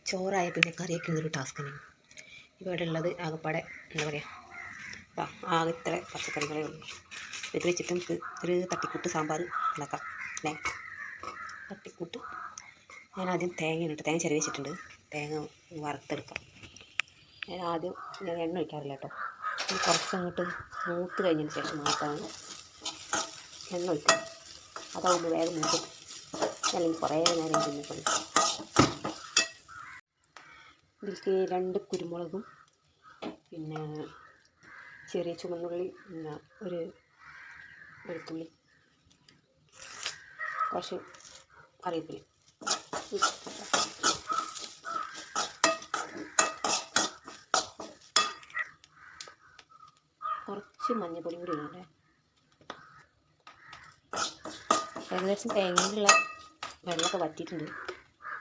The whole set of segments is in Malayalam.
ചോറായ പിന്നെ കറിയൊക്കെ ഇതൊരു ടാസ്ക് തന്നെയാണ്. ഇവിടെ ഉള്ളത് ആകെപ്പാടെ എന്താ പറയുക, ആകെ ഇത്ര പച്ചക്കറികളേ ഉള്ളൂ. ഇത് വെച്ചിട്ട് നമുക്ക് ഒരു തട്ടിക്കൂട്ട് സാമ്പാർ ഉണ്ടാക്കാം അല്ലേ. തട്ടിക്കൂട്ട് ഞാൻ ആദ്യം തേങ്ങ ചിരവി വെച്ചിട്ടുണ്ട്. തേങ്ങ വറുത്തെടുക്കാം. ഞാൻ എണ്ണ ഒഴിക്കാറില്ല കേട്ടോ. കുറച്ച് അങ്ങോട്ട് മൂത്ത് കഴിഞ്ഞതിന് ശേഷം മാത്രമാണ് എണ്ണ ഒഴിക്കുക. അതാവുമ്പോൾ വേഗം മൂത്ത്, അല്ലെങ്കിൽ കുറേ നേരം തിന്നിട്ടുണ്ട്. ഇതിലേക്ക് 2 കുരുമുളകും പിന്നെ ചെറിയ ചുവന്നുള്ളി, പിന്നെ ഒരു വെളുത്തുള്ളി, കുറച്ച് കറിവേപ്പില, കുറച്ച് മഞ്ഞൾപ്പൊടി കൂടി ഇടണ്ടേ. ഏകദേശം തേങ്ങയിലുള്ള വെള്ളമൊക്കെ വറ്റിയിട്ടുണ്ട്.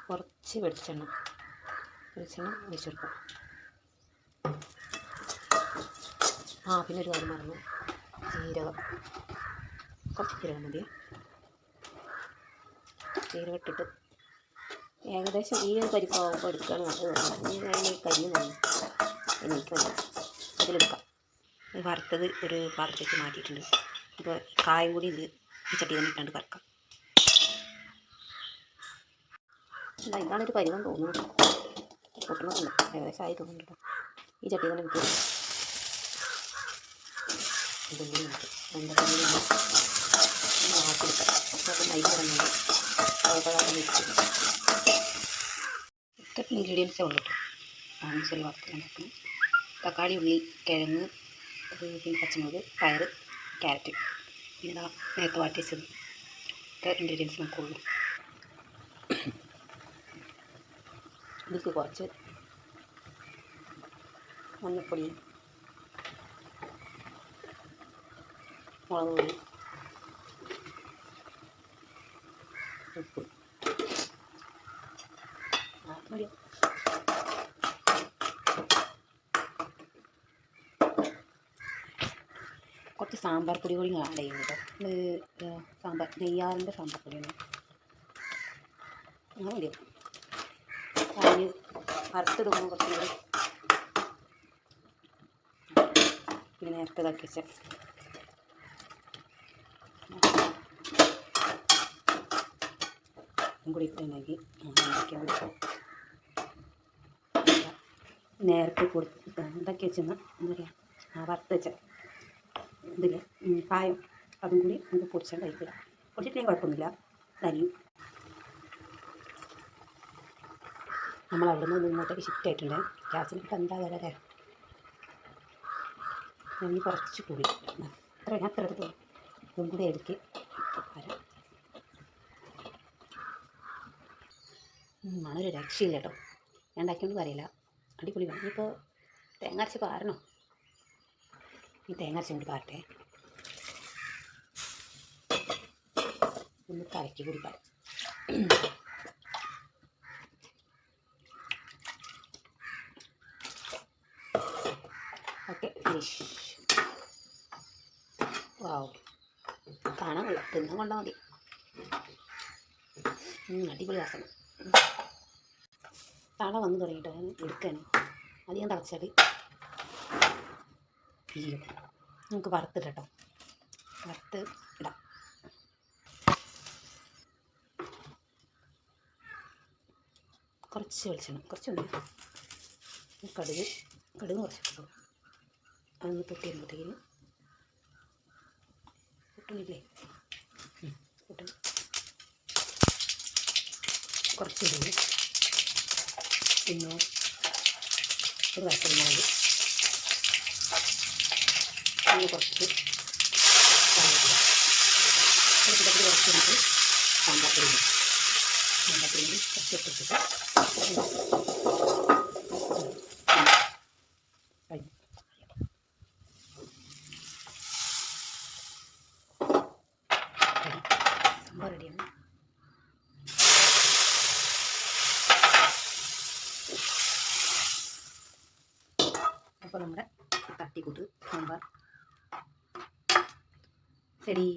കുറച്ച് വെളിച്ചെണ്ണ ഒഴിച്ചെടുക്കാം. പിന്നെ ഒരു കാര്യം മറന്നു, ജീരകം, കുറച്ച് ജീരകം മതി. ജീരകം ഇട്ടിട്ട് ഏകദേശം ഈ ഒരു പരിപ്പാകുമ്പോൾ എടുക്കുകയാണ് നല്ലത്. കരിയും തന്നെ എനിക്ക് അതിലെടുക്കാം. വറുത്തത് ഒരു പാത്രത്തേക്ക് മാറ്റിയിട്ടുണ്ട്. ഇപ്പോൾ കായം കൂടി ഇത് ഈ ചട്ടി തന്നെ ഇട്ടാണ്ട് കറക്കാം. ഇതാണൊരു പരിവം തോന്നുന്നു. പൊട്ടണമൊന്നുമില്ല, ഏകദേശം ആയി തോന്നുന്നുണ്ട്. ഈ ചട്ടി തന്നെ എനിക്ക് ഇതെങ്കിലും നമുക്ക് ആക്കിയെടുക്കാം. അപ്പോൾ നൈറ്റ് പറഞ്ഞാൽ ഇത്ര ഇൻഗ്രീഡിയൻസേ ഉള്ളൂ കേട്ടോ. ആവശ്യമുള്ള വറുത്തുണ്ടാക്കണം. തക്കാളി, ഉള്ളി, കിഴങ്ങ്, പിന്നെ പച്ചമുളക്, പയർ, ക്യാരറ്റ്, പിന്നെ നേരത്തെ വാട്ടി വെച്ചത്. ഇത്ര ഇൻഗ്രീഡിയൻസ് നമുക്കുള്ളൂ. ഇതിലേക്ക് കുറച്ച് മഞ്ഞൾപ്പൊടി, മുളക് പൊടി, ഉപ്പ്, മതി. കുറച്ച് സാമ്പാർ പൊടി കൂടി ആഡ് ചെയ്യും കേട്ടോ. ഇത് നെയ്യാറിൻ്റെ സാമ്പാർ പൊടിയാണ്. അങ്ങനെ മതി. അതിന് വറുത്തിടുമ്പോൾ കുറച്ചും കൂടി പിന്നെ നേരത്തെ ഇതാക്കി വെച്ച കൂടി ഇട്ടുണ്ടെങ്കിൽ നേരത്തെ ഇതാക്കി വെച്ചെന്ന് എന്താ പറയുക, വറുത്ത് വെച്ച ഇതിൽ കായം അതും കൂടി നമുക്ക് പൊടിച്ചാൽ കഴിക്കില്ല. പൊടിച്ചിട്ടില്ലെങ്കിൽ കുഴപ്പമൊന്നുമില്ല, തരിയും. നമ്മൾ അവിടെ നിന്ന് ഇങ്ങോട്ടേക്ക് ഷിഫ്റ്റ് ആയിട്ടുണ്ട്. ഗ്യാസിനിട്ട് എന്താ വില അല്ലേ. ഞാൻ കുറച്ച് കൂടി അത്ര എടുത്ത് ഇതും കൂടി എടുക്ക് വരാം. മണൊരു രക്ഷയില്ല കേട്ടോ. ഞാൻ ഉണ്ടാക്കിയോണ്ട് പറയില്ല, അടിപൊളി വേണം. ഇപ്പോൾ തേങ്ങ അരച്ച് പാരണോ? ഈ തേങ്ങ അരച്ചും കൂടി പാരട്ടെ. ഒന്ന് കലക്കി കൂടി പാരാം. Okay, finish. വാവ്, കാണാൻ കൊള്ളാം, തിന്നാൻ കൊണ്ടാൽ മതി. അടിപൊളി വാസന. തള വന്ന് തുടങ്ങിയിട്ട് എടുക്കാൻ അധികം തിളച്ചാൽ തീരും. നമുക്ക് വറുത്തിട്ടോ, വറുത്ത് ഇടാം. കുറച്ച് വെളിച്ചെണ്ണ, കുറച്ചുണ്ട്. കടുക് കുറച്ചിട്ടുള്ളൂ. അതൊന്ന് പൊട്ടി വരുമ്പോഴത്തേക്കിന് പൊട്ടണില്ലേ, പൊട്ടണം. കുറച്ച് ഇടുന്നു. പിന്നെ ഒരു വറ്റൽമുളക്, പിന്നെ കുറച്ച് കുറച്ച് നമുക്ക് സാമ്പാർ പൊടി കുറച്ച് ഇട്ടിട്ട് സാമ്പാർ റെഡിയാണ്. അപ്പോൾ നമ്മുടെ തട്ടിക്കൂട്ട് സാമ്പാർ റെഡി.